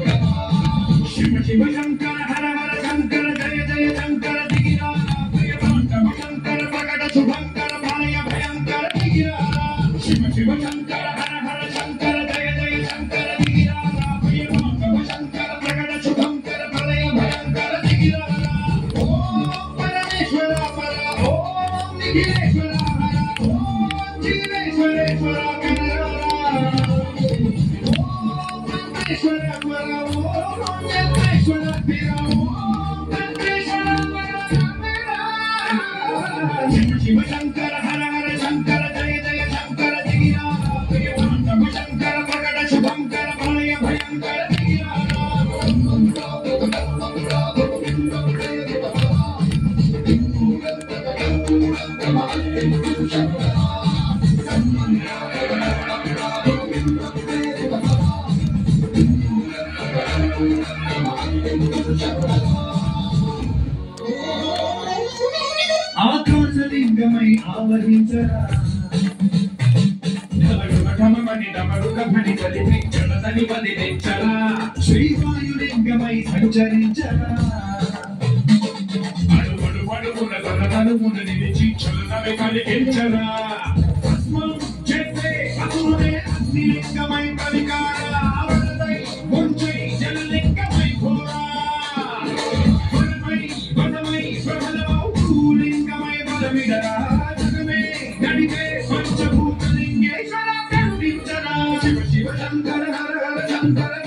शिव शिव शंकर हर हर शंकर जय जय शंकर दिगिराला भयभंकर शंकर प्रकट शुभंकर भय भयंकर दिगिराला शिव शिव शंकर हर हर शंकर जय जय शंकर दिगिराला भयभंकर शंकर प्रकट शुभंकर भय भयंकर दिगिराला ओम परमेश्वर पर ओम निखिलेश्वर हर ओम जीवेश्वरेश्वर कनराला ओम परमेश्वर पर शिव शंकर हर हर शंकर जय जय शंकर दिगिराला भयभंकर शंकर प्रकट शुभंकर भय भयंकर दिगिराला ఆకాశలింగమై ఆవరించరా ఢమఢమఢమని డమరుకమని కలిపి జలదని వదిలించరా శ్రీవాయులింగమై సంచరించరా అడుగడుగడుగున తనతనుమున నిలిచి చలనమే కలిగించరా భస్మం చేసే అసురుడే అగ్నిలింగమై పలికారా వరదై ముంచై జలలింగమై ఘోరా వరమై వనమై ప్రబలమౌ భూలింగమై బలమిడరా జగమే గడిపే పంచభూతలింగేశ్వర కరుణించరా శివ శివ శంకర హర హర శంకర